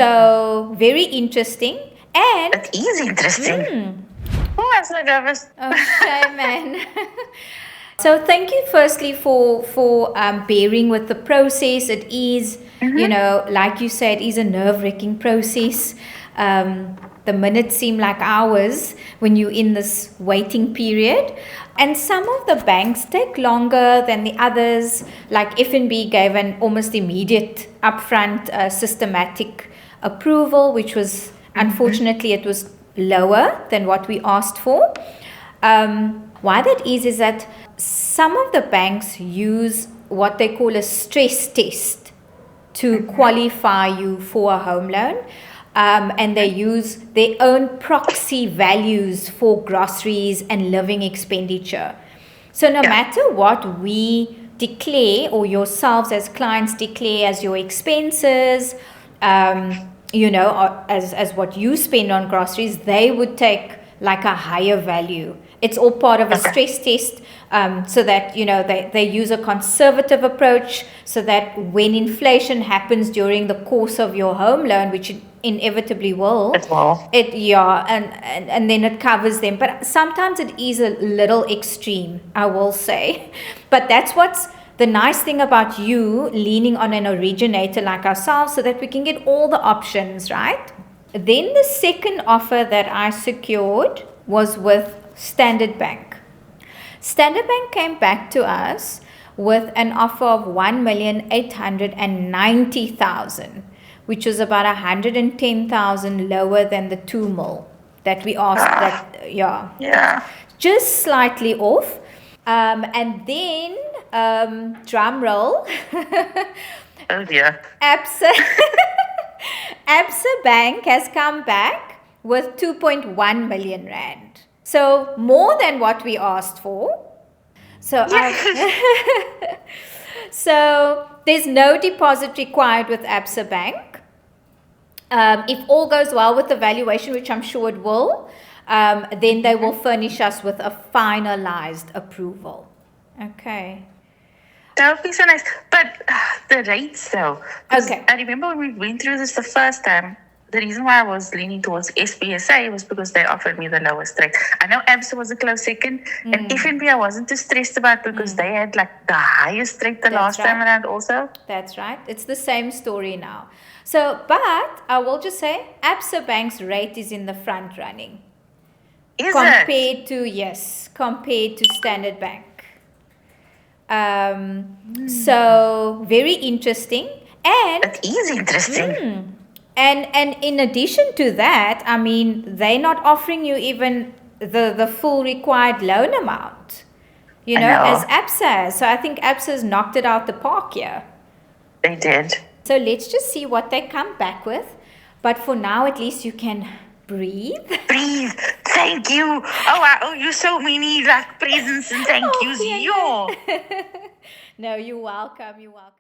So very interesting. And It is interesting. Oh, I'm so nervous. okay, man. So thank you firstly for bearing with the process. It is, like you said, is a nerve-wracking process. The minutes seem like hours when you're in this waiting period. And some of the banks take longer than the others. Like FNB gave an almost immediate upfront systematic approval, which was, unfortunately, it was lower than what we asked for. Why that is that some of the banks use what they call a stress test to qualify you for a home loan. And they use their own proxy values for groceries and living expenditure. So no matter what we declare or yourselves as clients declare as your expenses, or as what you spend on groceries, they would take like a higher value. It's all part of a stress test, so that they use a conservative approach, so that when inflation happens during the course of your home loan, which it inevitably will, and then it covers them. But sometimes it is a little extreme, I will say. But that's what's the nice thing about you leaning on an originator like ourselves, so that we can get all the options, right? Then the second offer that I secured was with Standard Bank. Standard Bank came back to us with an offer of 1,890,000, which was about 110,000 lower than the 2 mil that we asked. Just slightly off. And then drum roll. Oh dear. Absa Bank has come back with 2.1 million rand. So more than what we asked for. So so there's no deposit required with Absa Bank. If all goes well with the valuation, which I'm sure it will, then they will furnish us with a finalized approval. Okay. That would be so nice. But the rates, though. Okay. I remember when we went through this the first time, the reason why I was leaning towards SPSA was because they offered me the lowest rate. I know Absa was a close second, and FNB I wasn't too stressed about because they had like the highest rate the last time around also. That's right. It's the same story now. So, but I will just say Absa Bank's rate is in the front running. Compared to Standard Bank. So very interesting. And it is interesting. And in addition to that, I mean, they're not offering you even the full required loan amount, as Absa has. So I think Absa's knocked it out the park here. They did. So let's just see what they come back with. But for now, at least you can breathe. Breathe. Thank you. Oh, I owe you so many presents and thank yous. No, you're welcome. You're welcome.